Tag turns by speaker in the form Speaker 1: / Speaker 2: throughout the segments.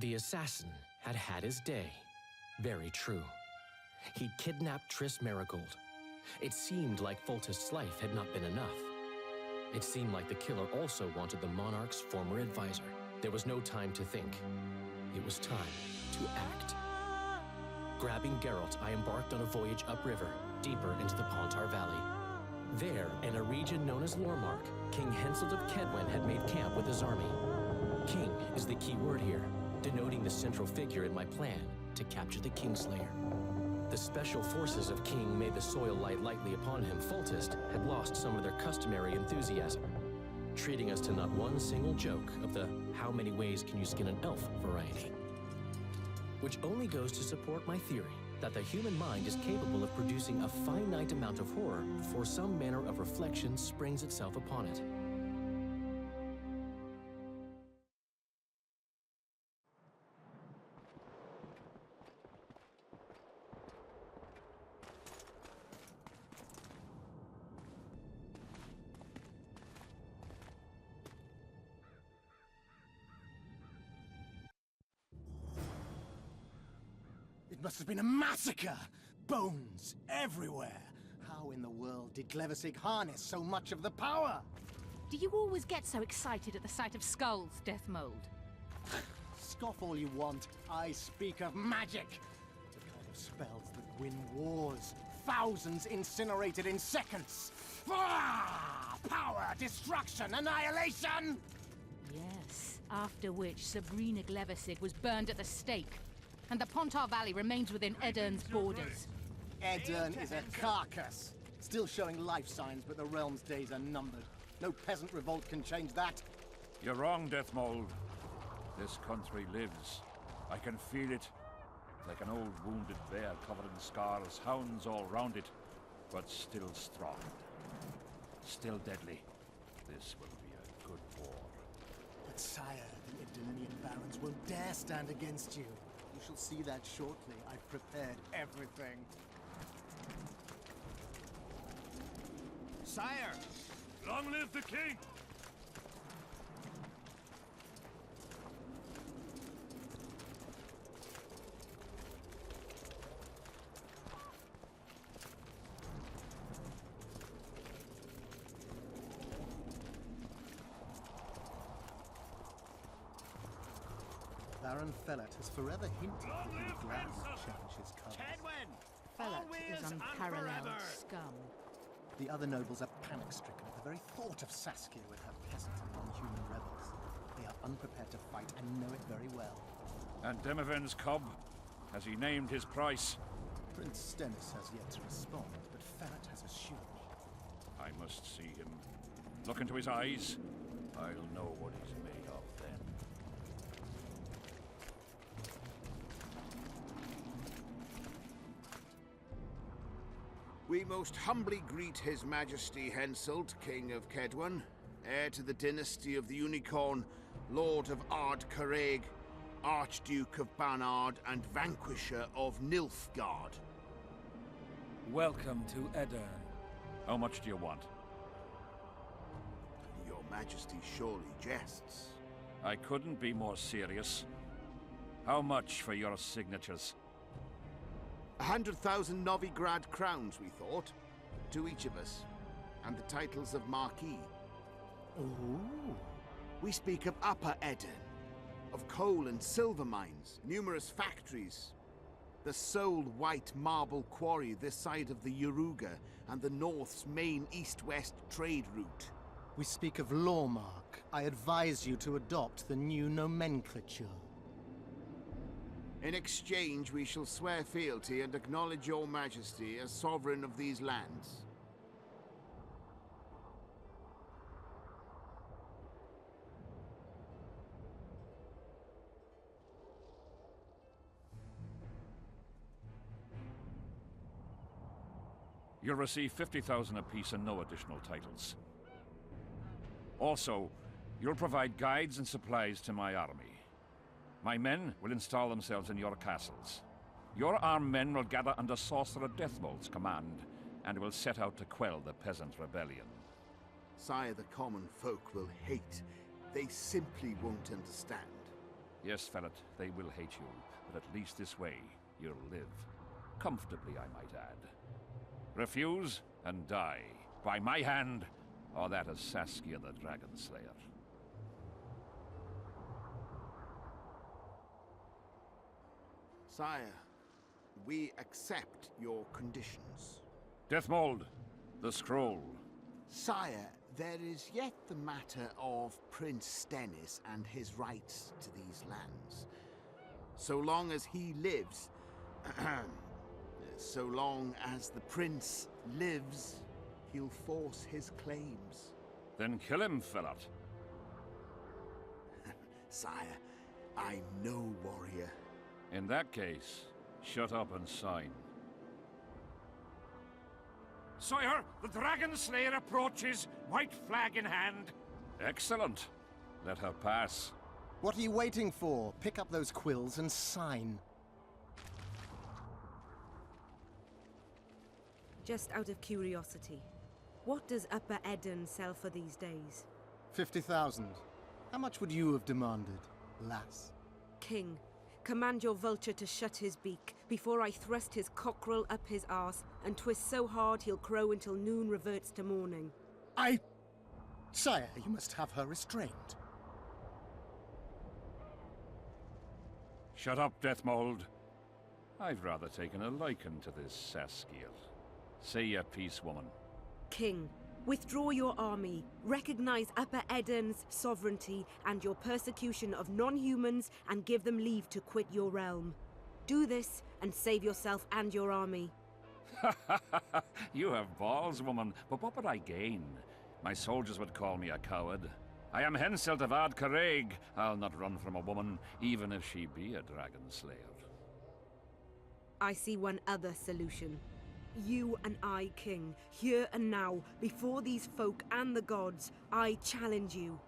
Speaker 1: The assassin had had his day. Very true. He'd kidnapped Triss Marigold. It seemed like Foltest's life had not been enough. It seemed like the killer also wanted the monarch's former advisor. There was no time to think. It was time to act. Grabbing Geralt, I embarked on a voyage upriver, deeper into the Pontar Valley. There, in a region known as Lormark, King Henselt of Kedwen had made camp with his army. King is the key word here, denoting the central figure in my plan to capture the Kingslayer. The special forces of King made the soil lie lightly upon him. Foltest had lost some of their customary enthusiasm, treating us to not one single joke of the how many ways can you skin an elf variety. Which only goes to support my theory that the human mind is capable of producing a finite amount of horror before some manner of reflection springs itself upon it.
Speaker 2: It must have been a massacre! Bones everywhere! How in the world did Glevissig harness so much of the power?
Speaker 3: Do you always get so excited at the sight of skulls, Deathmold?
Speaker 2: Scoff all you want, I speak of magic! The kind of spells that win wars. Thousands incinerated in seconds! Ah! Power, destruction, annihilation!
Speaker 3: Yes, after which Sabrina Glevissig was burned at the stake. And the Pontar Valley remains within Edern's borders.
Speaker 2: Edern is a carcass. Still showing life signs, but the realm's days are numbered. No peasant revolt can change that.
Speaker 4: You're wrong, Deathmold. This country lives. I can feel it. Like an old wounded bear covered in scars, hounds all round it, but still strong. Still deadly. This will be a good war.
Speaker 2: But sire, the Edirnian barons won't dare stand against you. You shall see that shortly. I've prepared everything.
Speaker 5: Sire!
Speaker 4: Long live the king!
Speaker 2: Baron Fellet has forever hinted that he would gladly change his colours.
Speaker 3: Fellet is unparalleled scum.
Speaker 2: The other nobles are panic-stricken at the very thought of Saskia with her peasant and non-human rebels. They are unprepared to fight and know it very well.
Speaker 4: And Demiven's cub? Has he named his price?
Speaker 2: Prince Stennis has yet to respond, but Fellet has assured me.
Speaker 4: I must see him. Look into his eyes. I'll know what he's made of then.
Speaker 5: We most humbly greet His Majesty Henselt, King of Kedwen, heir to the dynasty of the Unicorn, Lord of Ard Carreg, Archduke of Banard, and Vanquisher of Nilfgaard.
Speaker 6: Welcome to Edern.
Speaker 4: How much do you want?
Speaker 5: Your Majesty surely jests.
Speaker 4: I couldn't be more serious. How much for your signatures?
Speaker 5: 100,000 Novigrad crowns, we thought, to each of us, and the titles of Marquis.
Speaker 2: Ooh.
Speaker 5: We speak of Upper Edern, of coal and silver mines, numerous factories, the sole white marble quarry this side of the Yaruga, and the North's main east-west trade route.
Speaker 2: We speak of Lormark. I advise you to adopt the new nomenclature.
Speaker 5: In exchange, we shall swear fealty and acknowledge your majesty as sovereign of these lands.
Speaker 4: You'll receive 50,000 apiece and no additional titles. Also, you'll provide guides and supplies to my army. My men will install themselves in your castles. Your armed men will gather under Sorcerer Deathmold's command, and will set out to quell the peasant rebellion.
Speaker 5: Sire, the common folk will hate. They simply won't understand.
Speaker 4: Yes, Fellet, they will hate you, but at least this way, you'll live. Comfortably, I might add. Refuse, and die. By my hand, or that of Saskia the Dragon Slayer.
Speaker 5: Sire, we accept your conditions.
Speaker 4: Deathmold, the scroll.
Speaker 5: Sire, there is yet the matter of Prince Stennis and his rights to these lands. So long as he lives, so long as the prince lives, he'll force his claims.
Speaker 4: Then kill him, Fellet.
Speaker 5: Sire, I'm no warrior.
Speaker 4: In that case, shut up and sign. Sire, the Dragon Slayer approaches, white flag in hand. Excellent. Let her pass.
Speaker 2: What are you waiting for? Pick up those quills and sign.
Speaker 6: Just out of curiosity, what does Upper Eden sell for these days?
Speaker 2: 50,000. How much would you have demanded, lass?
Speaker 6: King, command your vulture to shut his beak before I thrust his cockerel up his arse and twist so hard he'll crow until noon reverts to morning.
Speaker 2: Sire, you must have her restrained.
Speaker 4: Shut up, Deathmold. I've rather taken a liking to this Saskia. Say your piece, woman.
Speaker 6: King, withdraw your army, recognize Upper Eden's sovereignty and your persecution of non-humans, and give them leave to quit your realm. Do this and save yourself and your army.
Speaker 4: You have balls, woman, but what would I gain? My soldiers would call me a coward. I am Henselt of Ard Caraig. I'll not run from a woman, even if she be a dragon slayer.
Speaker 6: I see one other solution. You and I, King, here and now, before these folk and the gods, I challenge you.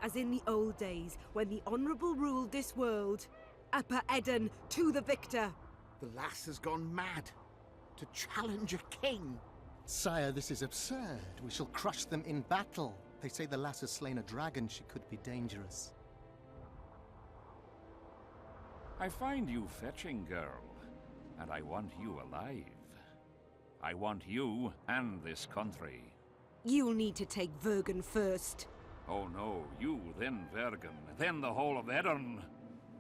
Speaker 6: As in the old days, when the Honorable ruled this world, Upper Eden to the victor!
Speaker 5: The lass has gone mad. To challenge a king.
Speaker 2: Sire, this is absurd. We shall crush them in battle. They say the lass has slain a dragon. She could be dangerous.
Speaker 4: I find you fetching, girl, and I want you alive. I want you and this country.
Speaker 6: You'll need to take Vergen first.
Speaker 4: Oh no, you, then Vergen, then the whole of Eden.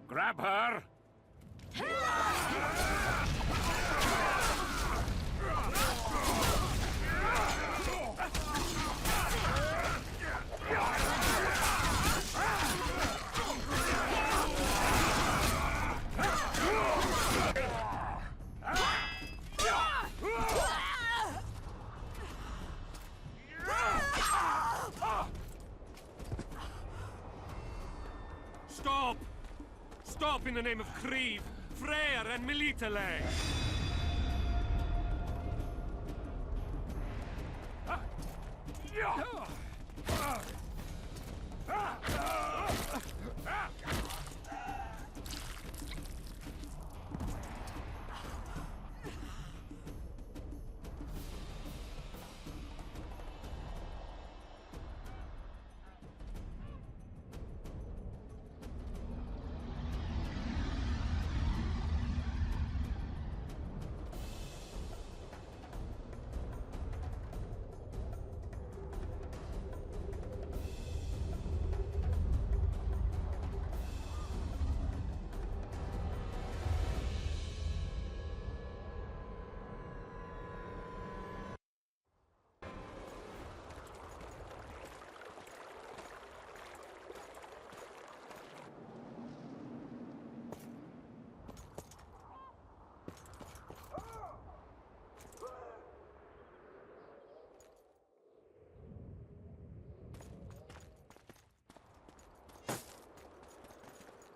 Speaker 4: Grab her!
Speaker 7: Stop! Stop in the name of Kriv, Freyr and Militale!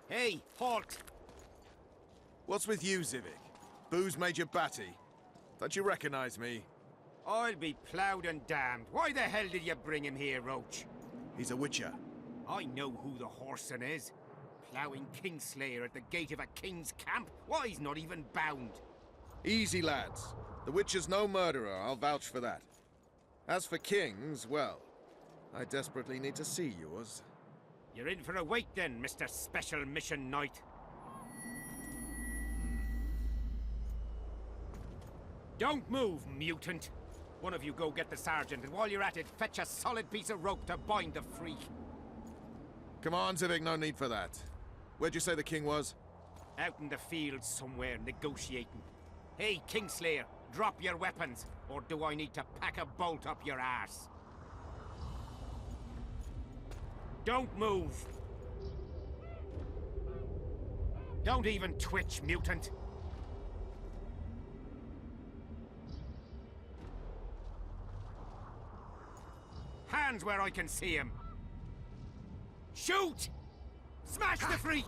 Speaker 8: Hey, halt!
Speaker 9: What's with you, Zivik? Booze Major Batty? Don't you recognize me?
Speaker 8: I'll be ploughed and damned. Why the hell did you bring him here, Roach?
Speaker 9: He's a witcher.
Speaker 8: I know who the whoreson is. Ploughing Kingslayer at the gate of a king's camp? Why, he's not even bound.
Speaker 9: Easy, lads. The witcher's no murderer, I'll vouch for that. As for kings, well, I desperately need to see yours.
Speaker 8: You're in for a wait then, Mr. Special Mission Knight. Don't move, mutant! One of you go get the sergeant, and while you're at it, fetch a solid piece of rope to bind the freak.
Speaker 9: Come on, Civic, no need for that. Where'd you say the king was?
Speaker 8: Out in the field somewhere, negotiating. Hey, Kingslayer, drop your weapons, or do I need to pack a bolt up your arse? Don't move! Don't even twitch, mutant! Hands where I can see him! Shoot! Smash the freak!